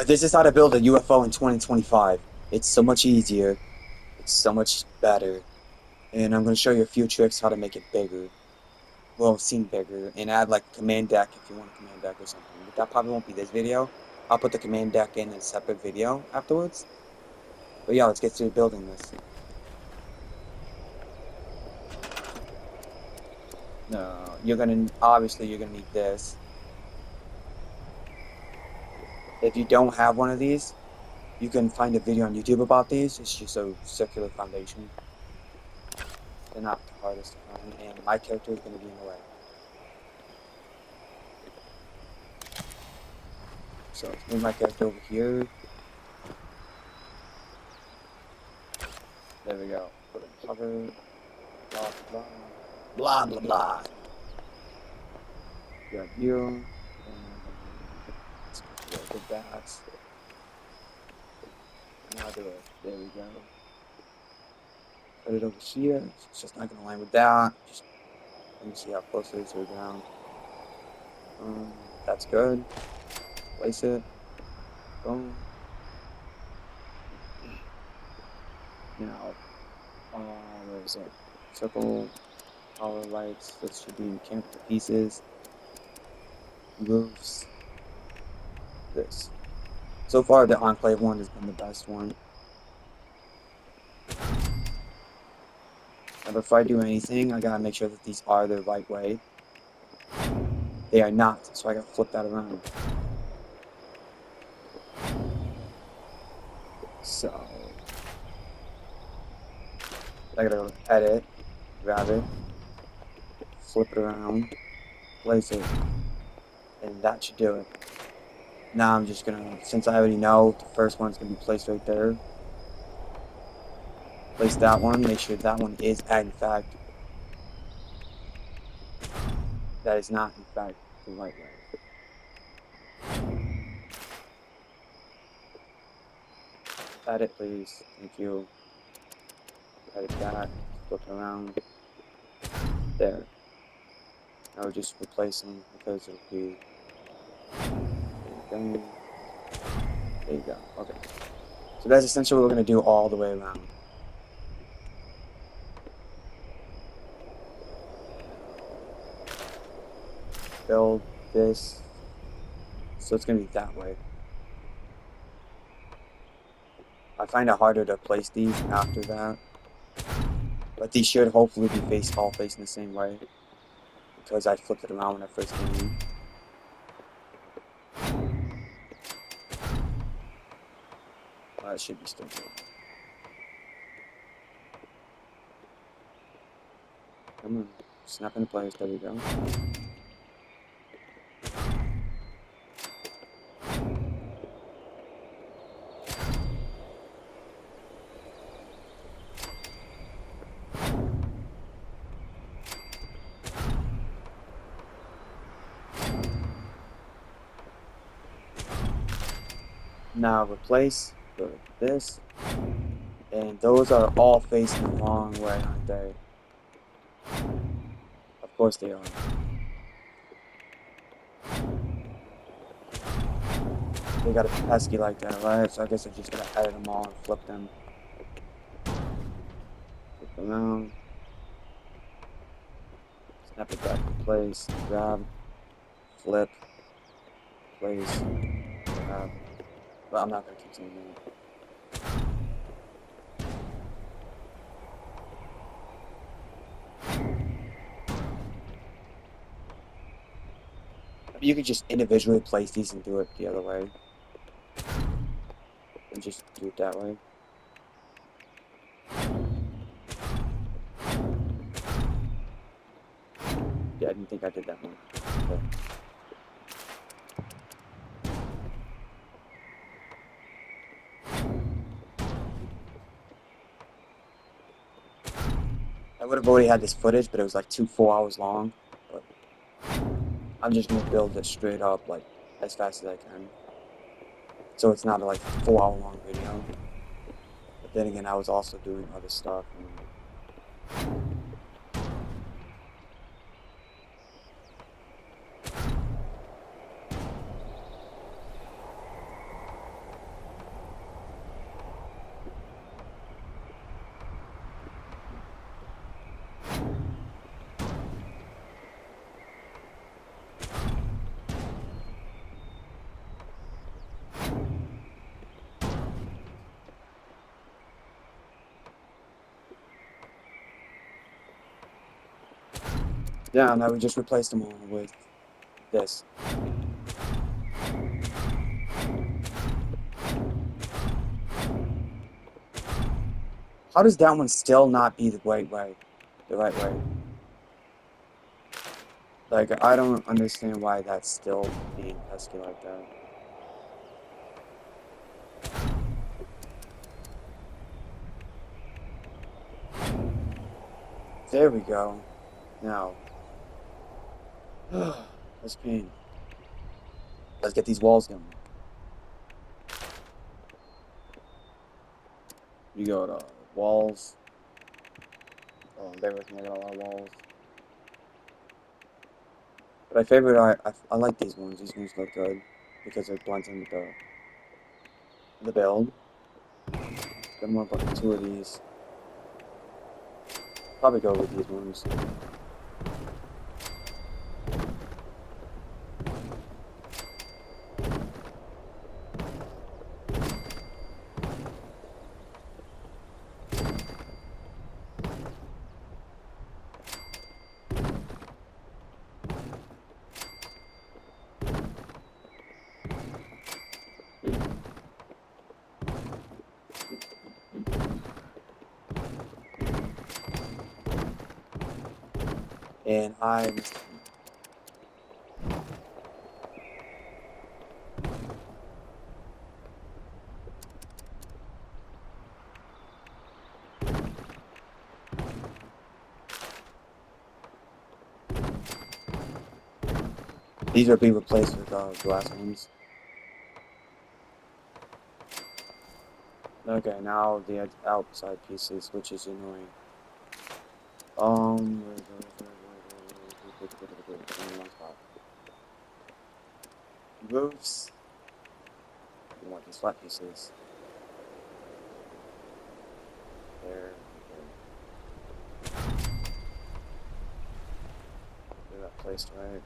This is how to build a UFO in 2025. It's so much easier. It's so much better. And I'm going to show you a few tricks how to make it bigger. Well, seem bigger. And add like command deck if you want a command deck or something. But that probably won't be this video. I'll put the command deck in a separate video afterwards. But yeah, let's get to building this. No, obviously you're gonna need this. If you don't have one of these, you can find a video on YouTube about these. It's just a circular foundation. They're not the hardest to find, and my character is gonna be in the way. So let's move my character over here. There we go. Put in cover. Blah blah blah blah blah. Grab you. And let's go to that. Now do it. There we go. Put it over here. It's just not gonna line with that. Just let me see how close it is to the ground. That's good. Place it. Boom. Now, where is it? Circle. Power lights. This should be mechanical pieces. Roofs. This. So far, the Enclave one has been the best one. And before I do anything, I gotta make sure that these are the right way. They are not, so I gotta flip that around. So, I gotta edit, grab it, flip it around, place it, and that should do it. Now I'm just gonna, since I already know the first one's gonna be placed right there, place that one, make sure that one is in fact, that is not in fact the right way. Edit please, thank you. Edit that, flip it around, there. Now we're just replacing because it'll be, there you go, okay. So that's essentially what we're gonna do all the way around. Build this, so it's gonna be that way. I find it harder to place these after that, but these should hopefully be all facing the same way, because I flipped it around when I first came in. It should be still good. Come on, snap into place, there we go. Now replace, go to this, and those are all facing the wrong way, aren't they? Of course they are. They got a pesky like that, right? So I guess I just gotta edit them all and flip them. Flip around. Snap it back in place, grab, flip, place, grab. But I'm not gonna continue that. You could just individually place these and do it the other way. And just do it that way. Yeah, I didn't think I did that one. Okay. I would have already had this footage, but it was like 4 hours long. But I'm just gonna build it straight up, like, as fast as I can. So it's not like a 4 hour long video. But then again, I was also doing other stuff. Yeah, now we just replaced them all with this. How does that one still not be the right way? The right way? Like, I don't understand why that's still being pesky like that. There we go. Now, that's pain. Let's get these walls going. You go to walls. Oh, bear with me, I got a lot of walls. But I like these ones. These ones look good because it blends in with the build. Got more about two of these. Probably go with these ones. And these will be replaced with glass ones. Okay, now the outside pieces, which is annoying. Roofs. You want these flat pieces. There. Get that placed right.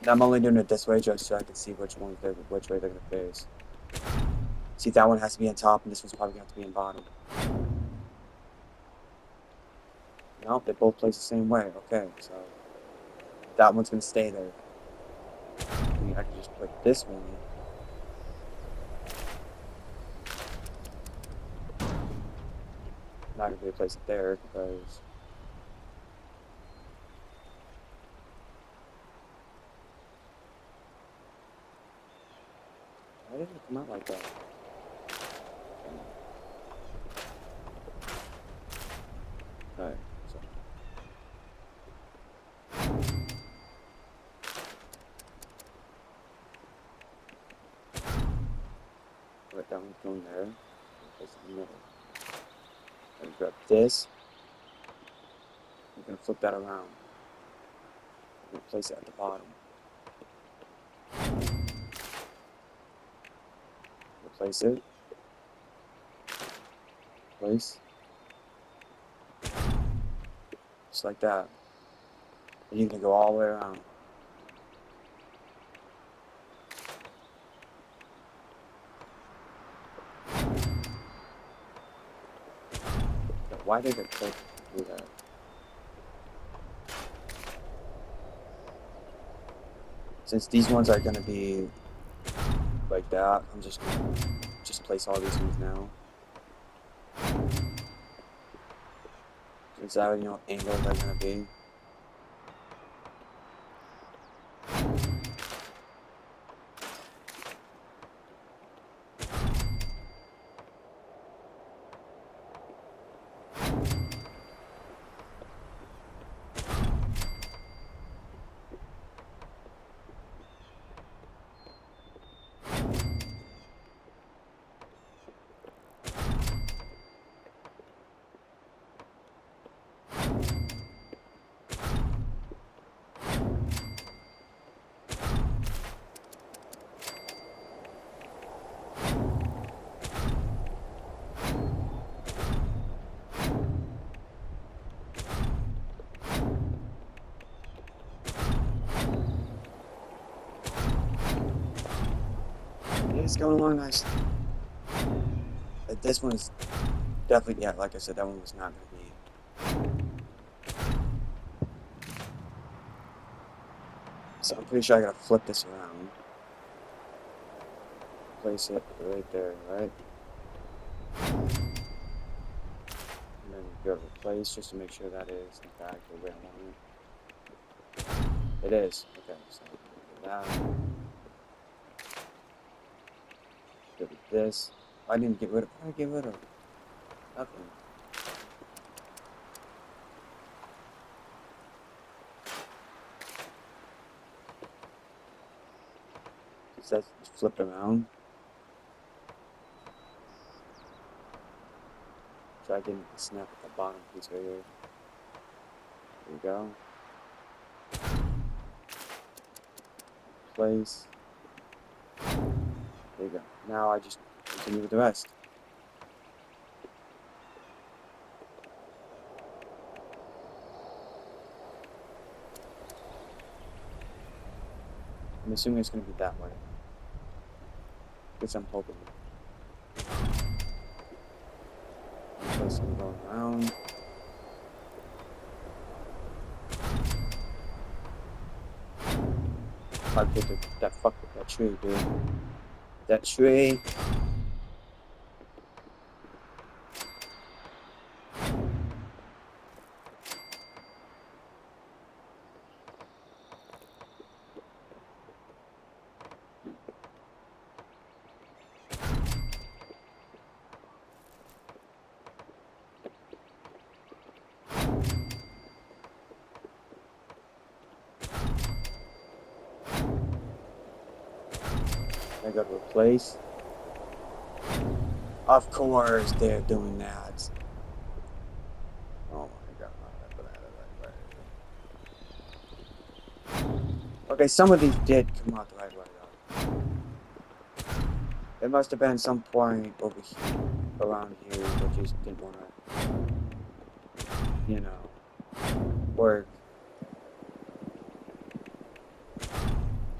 I'm only doing it this way just so I can see which way they're gonna face. See, that one has to be on top, and this one's probably gonna have to be on bottom. Nope, they both place the same way. Okay, so that one's gonna stay there. I mean, I can just put this one. Not gonna be able to place it there because why did it come out like that? Alright, so right, that one's going there. Place it in the middle. And grab this. We're gonna flip that around. We're gonna place it at the bottom. Replace it. Place. Just like that. And you're gonna go all the way around. But why did it do that? Since these ones are gonna be like that, I'm just gonna place all these ones now. Since I already know what angle they're gonna be. It's going along nicely. this one is definitely, yeah, like I said, that one was not going to be. So I'm pretty sure I gotta flip this around. Place it right there, right? And then go to replace just to make sure that is in fact the way I want it. It is. Okay, so I'm gonna do that. Get rid of this. I didn't get rid of. What did I get rid of? Nothing. Just that flip around. Try getting the snap at the bottom piece right here. There we go. Place. There you go. Now I just continue with the rest. I'm assuming it's gonna be that way. Guess I'm hoping. Place them going around. I put that fuck with that tree, dude. That tree. I got to replace. Of course they're doing that. Oh my god. Okay, some of these did come out the right way though. There must have been some point over here, around here, that just didn't want to, you know, work.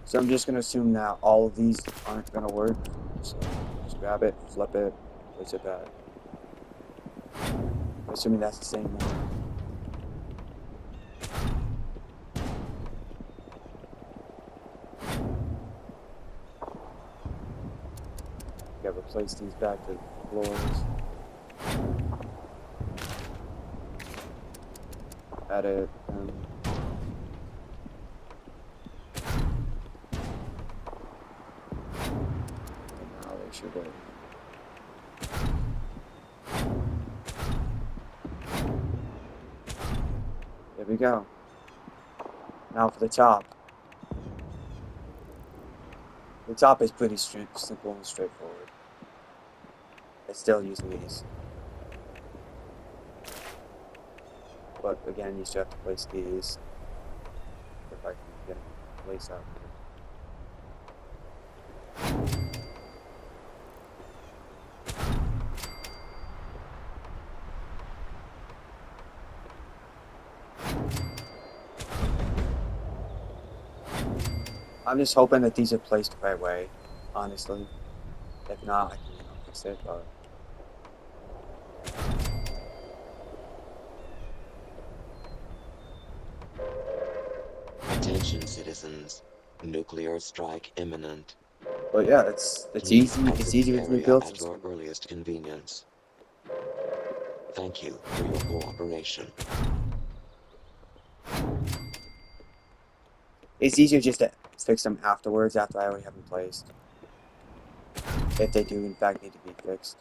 So I'm just gonna assume that all of these aren't gonna work. So just grab it, flip it, place it back. Assuming that's the same one. Gotta replace these back to floors. Edit them. And now they should work. There we go. Now for the top. The top is pretty simple and straightforward. It's still using these. But again, you still have to place these. If I can get them placed out here. I'm just hoping that these are placed the right way, honestly. If not, I can, fix it, but... Attention citizens, nuclear strike imminent. But yeah, it's Please easy. exit It's the easier to be area built. at your earliest convenience. Thank you for your cooperation. It's easier just to fix them afterwards, after I already have them placed. If they do, in fact, need to be fixed.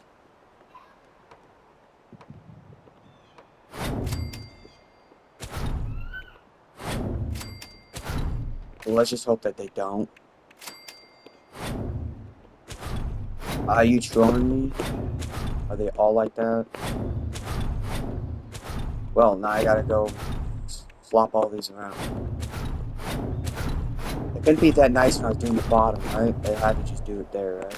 Well, let's just hope that they don't. Are you trolling me? Are they all like that? Well, now I gotta go flop all these around. It couldn't be that nice when I was doing the bottom, right? They had to just do it there, right?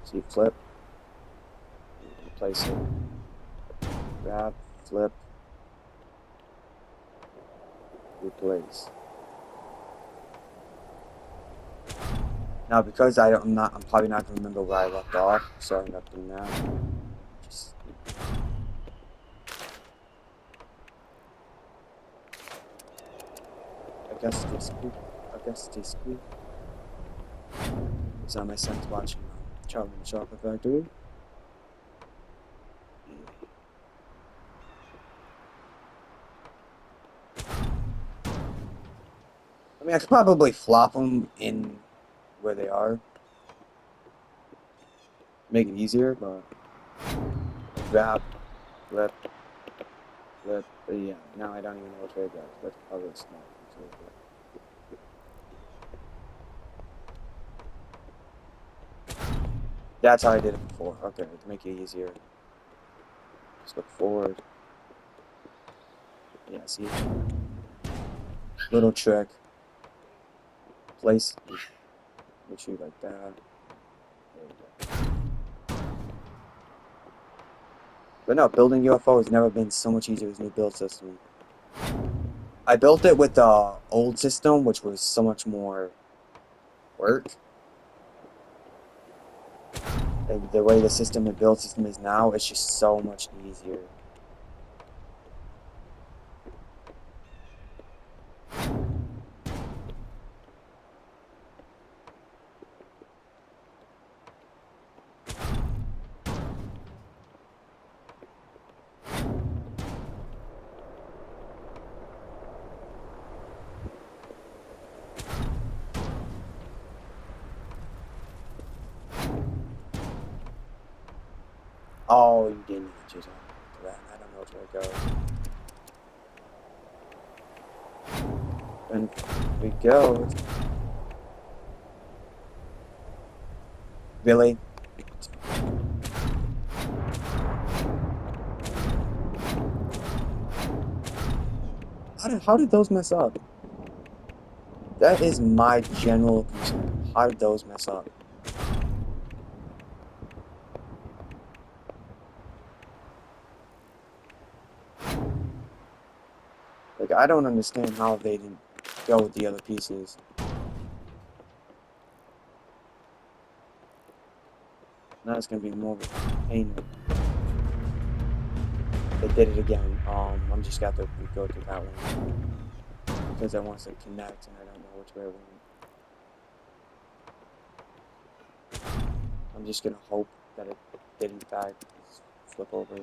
See, flip. Place it. Grab, flip. Replace. Now, because I'm probably not gonna remember where I left off, so I end up doing that. Just, I guess this week, I guess this week. So my son's watching Charlie and the Chocolate Factory. I mean, I could probably flop them in where they are, make it easier, but grab, flip, flip. But yeah, now I don't even know which way it goes. That's probably smart. That's how I did it before. Okay, to make it easier, just look forward. Yeah, see, little trick. Place, make sure you like that. There we go. But no, building UFO has never been so much easier as new build system. I built it with the old system, which was so much more work. And the way the build system is now, it's just so much easier. Oh, you didn't need to choose that. I don't know where it goes. And we go. Really? How did those mess up? That is my general concern. How did those mess up? Like, I don't understand how they didn't go with the other pieces. Now it's gonna be more of a pain. They did it again. I'm just got to go through that one because I want to connect and I don't know which way it went. I'm just gonna hope that it did in fact flip over.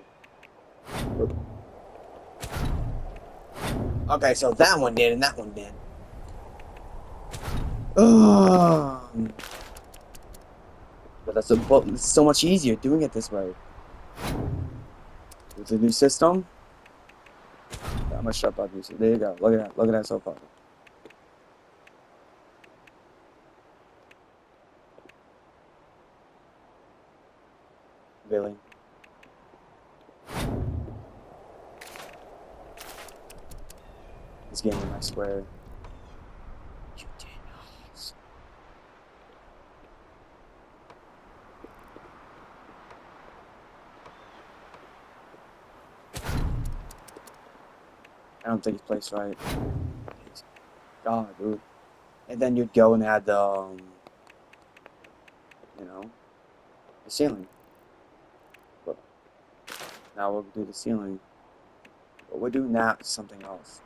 Okay, so that one did and that one did. Ugh. But it's so much easier doing it this way. With the new system, I'm gonna shut up music. There you go. Look at that. Look at that so far. Really. This game, I swear. You did not. I don't think it's placed right. God, dude. And then you'd go and add the, you know, the ceiling. But now we'll do the ceiling. But we're doing that with something else.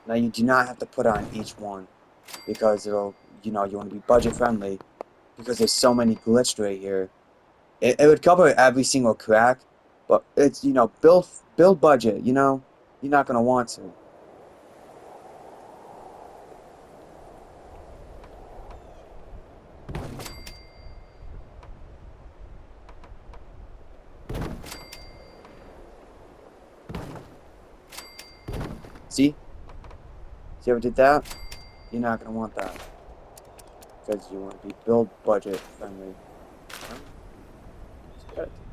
Now you do not have to put on each one because it'll, you know, you want to be budget friendly because there's so many glitched right here. It would cover every single crack, but it's, you know, build budget, you know? You're not gonna want to. See? See how we did that? You're not gonna want that. Because you want to be build budget friendly.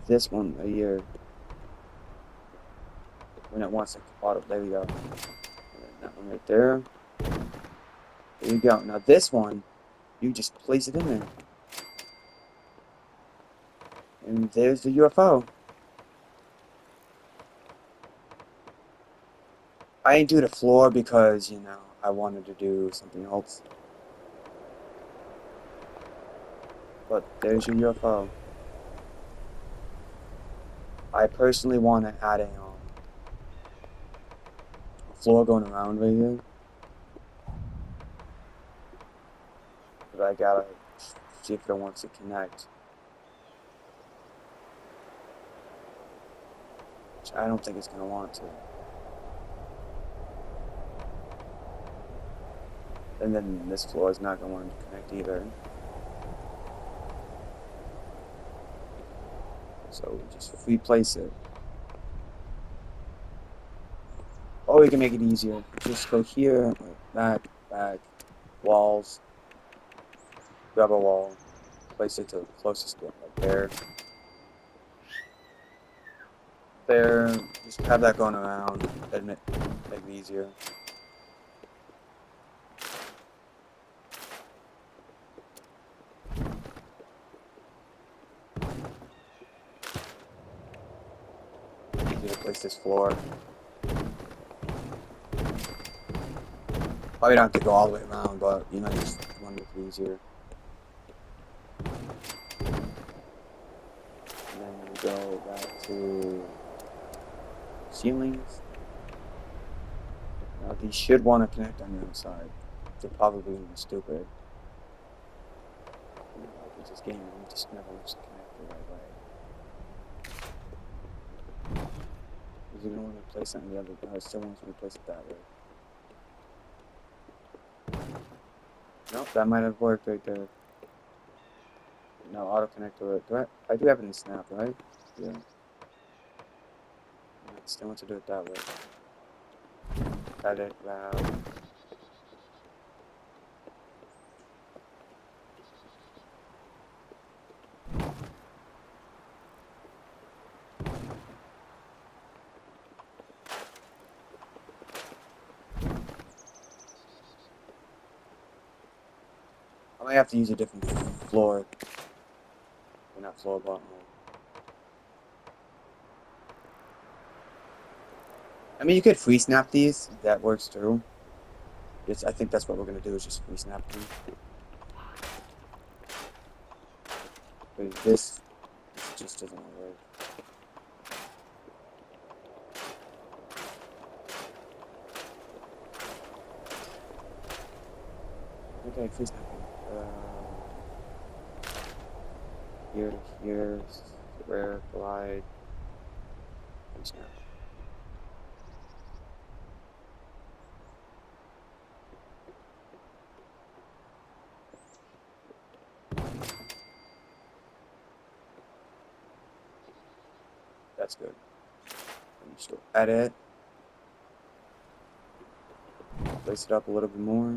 This one right here. When it wants to auto, there we go. And that one right there. There you go. Now this one, you just place it in there. And there's the UFO. I didn't do the floor because, you know, I wanted to do something else. But there's your UFO. I personally want to add a floor going around right here. But I gotta see if it wants to connect. Which I don't think it's gonna want to. And then this floor is not gonna want to connect either. So we just replace it. Or we can make it easier. Just go here, back, walls, grab a wall, place it to the closest one, like there. There, just have that going around, and make it easier. Easier to place this floor. Probably don't have to go all the way around, but you know, just want to make it easier. And then we go back to ceilings. Now these should want to connect on the other side. They're probably going to be stupid. It's this game, it just never wants to connect the right way. Is it going to want to place it on the other? No, it still wants me to place it that way. Nope, that might have worked right there. No, auto connect to it. I do have it in Snap, right? Yeah. I still want to do it that way. Edit, route. I might have to use a different floor. Or not floor, but I mean, you could free snap these. That works too. I think that's what we're gonna do. Is just free snap them. But this just doesn't work. Okay, free snap. Here to here, square, glide, free snap. That's good. Let me just go edit. Place it up a little bit more.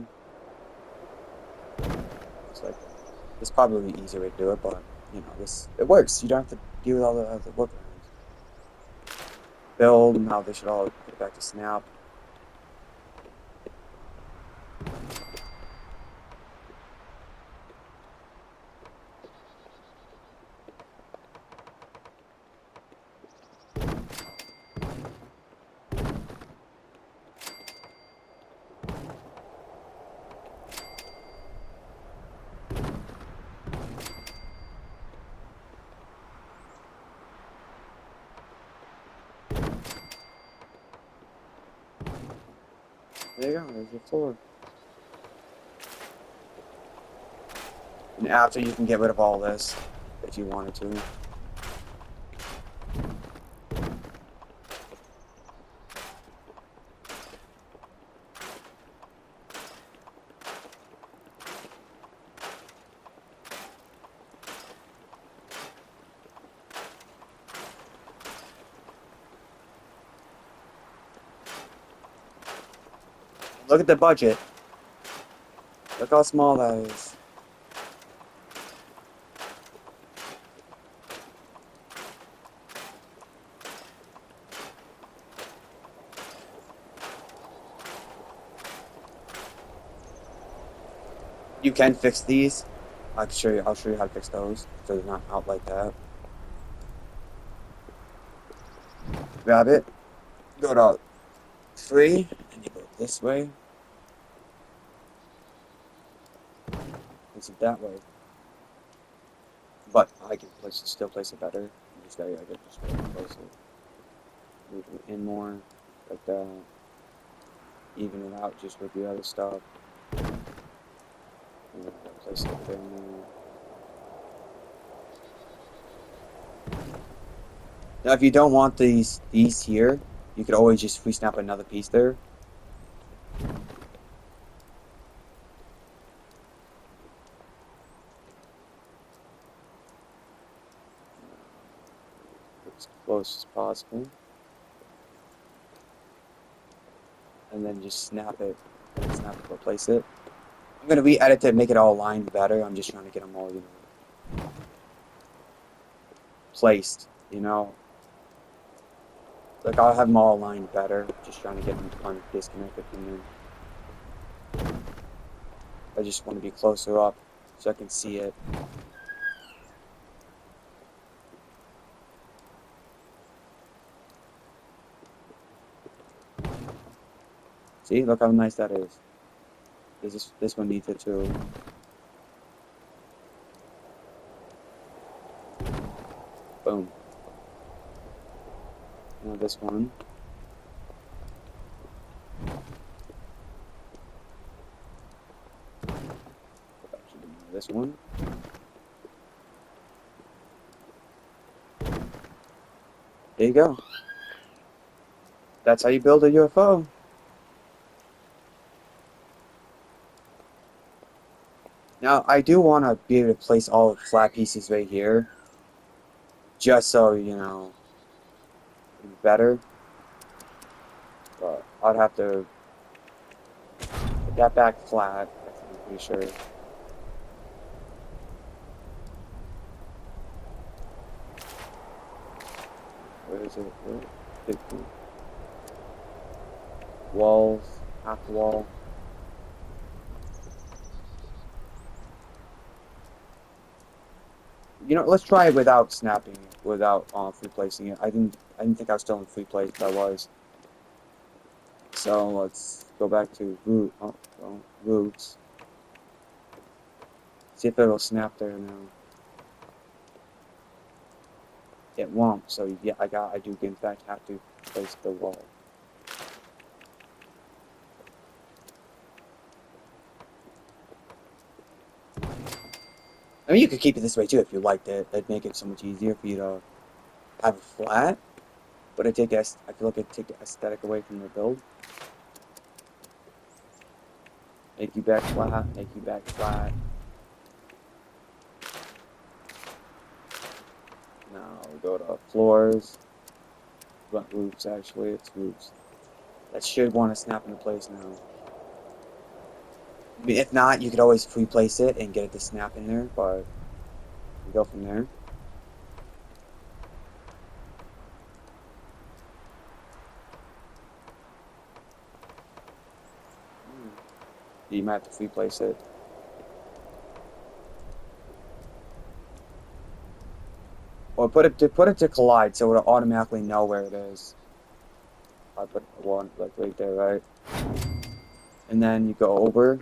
It's like it's probably the easier way to do it, but you know, it works. You don't have to deal with all the other workarounds. Build, now they should all get back to snap. There you go, there's your floor. And after you can get rid of all this, if you wanted to. Look at the budget. Look how small that is. You can fix these. I'll show you how to fix those so they're not out like that. Grab it. Go to 3, and you go this way. Place it that way. But I can still place it better. Just I can just place it. Move it in more, like that. Even it out just with the other stuff. And then place it in there. Now, if you don't want these here, you could always just free snap another piece there. As close as possible. And then just snap it, replace it. I'm gonna re-edit it, make it all aligned better. I'm just trying to get them all, placed, Like I'll have them all aligned better. Just trying to get them kind of disconnected from them. I just want to be closer up so I can see it. See, look how nice that is. This one needs it too. Boom. Now this one. This one. There you go. That's how you build a UFO. Now, I do want to be able to place all the flat pieces right here. Just so, better. But I'd have to put that back flat, I'm pretty sure. Where is it? Big walls, half the wall. Let's try it without snapping it, without free placing it. I didn't think I was still in free place, but I was. So let's go back to roots. See if it'll snap there now. It won't. So yeah, I do in fact have to place the wall. I mean, you could keep it this way too if you liked it. It'd make it so much easier for you to have it flat. But I feel like it'd take the aesthetic away from the build. Make you back flat, make you back flat. Now we go to floors. But roofs, actually, it's roofs. That should want to snap into place now. I mean, if not, you could always pre-place it and get it to snap in there, but we go from there. You might have to pre-place it. Or put it to collide so it'll automatically know where it is. I put one like right there, right? And then you go over.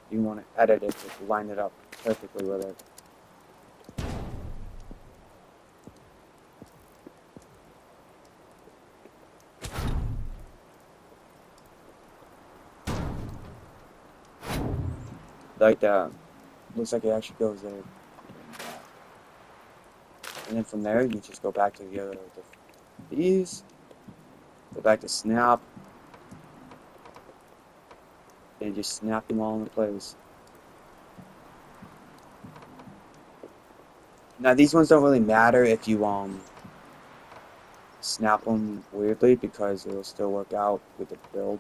You want to edit it to line it up perfectly with it. Like that. Looks like it actually goes there. And then from there, you just go back to these. Go back to snap. And just snap them all into place. Now these ones don't really matter if you snap them weirdly because it'll still work out with the build.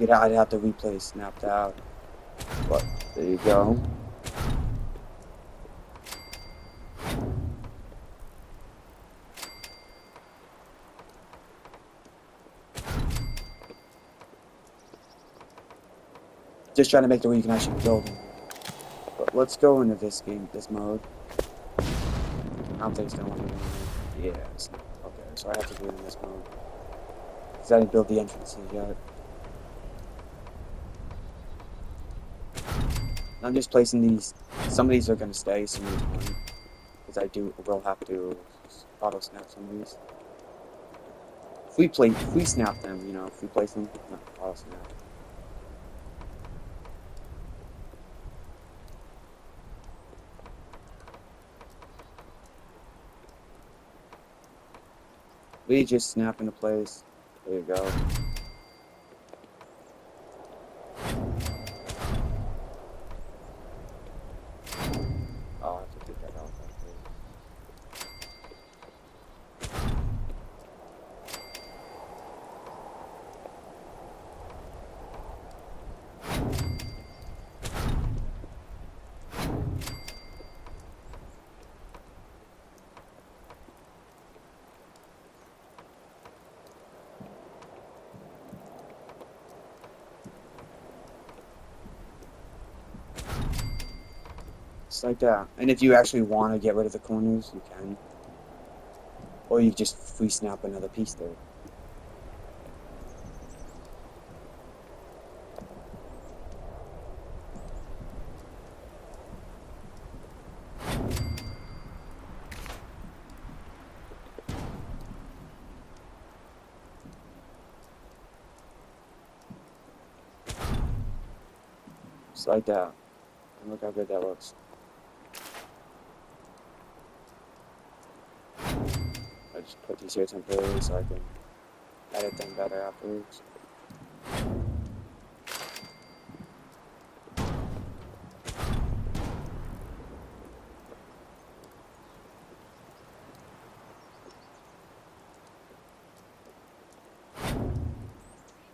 I'd have to replay snapped out. But there you go. Just trying to make it where you can actually build them. But let's go into this mode. don't think it's gonna want to go in there. Yeah, it's not. Okay, so I have to do it in this mode. Because I didn't build the entrances yet. I'm just placing these. Some of these are gonna stay, some of these won't. Because will have to auto snap some of these. If we snap them, you know, if we place them, not auto snap. We just snap into place. There you go. Oh, I have to take that out. Just like that. And if you actually want to get rid of the corners, you can. Or you just free snap another piece there. Just like that. And look how good that looks. I just put these here temporarily so I can edit them better afterwards.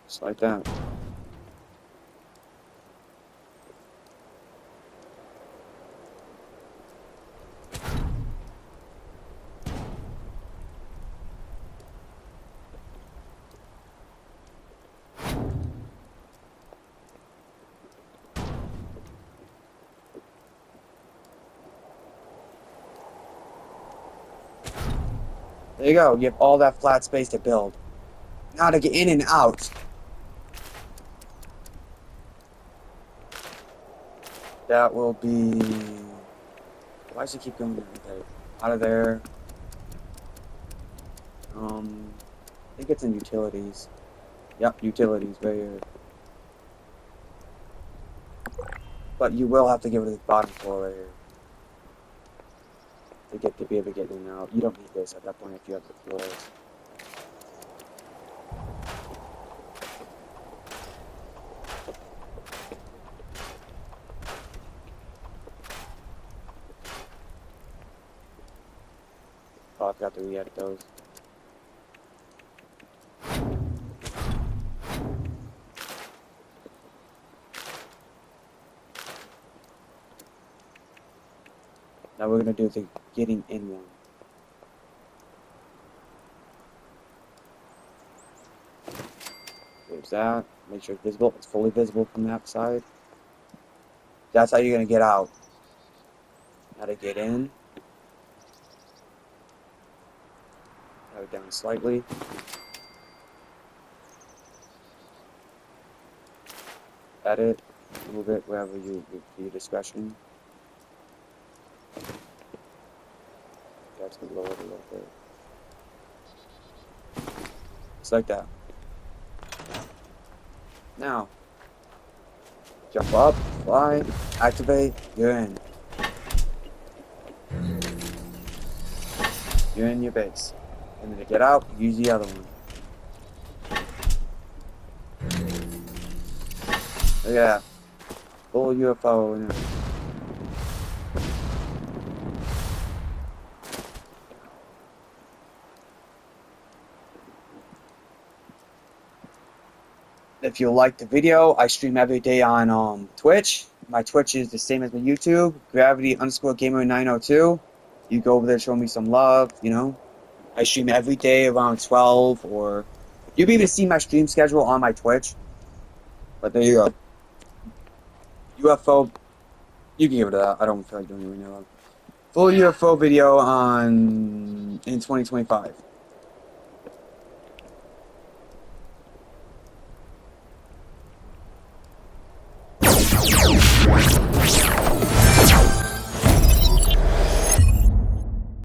Just like that. There you go. You have all that flat space to build. Now to get in and out. That will be... Why does it keep going there? Okay. Out of there. I think it's in utilities. Yep, utilities right here. But you will have to get rid of the bottom floor right here. To be able to get in and out. You don't need this at that point if you have the floors. Oh, I forgot to re-edit those. Now we're gonna do the getting in one. There's that. Make sure it's visible. It's fully visible from that side. That's how you're gonna get out. How to get in. Have it down slightly. Edit. Move it wherever your discretion. That's gonna lower it a little bit. Just like that. Now, jump up, fly, activate, you're in. You're in your base. And then to get out, use the other one. Look at that. Full UFO in there. If you like the video, I stream every day on Twitch. My Twitch is the same as my YouTube, Gravity_Gamer902. You go over there, show me some love, you know. I stream every day around 12, or you'll be able to see my stream schedule on my Twitch. But there you go. UFO, you can give it that. I don't feel like doing it right now. full UFO video on in 2025.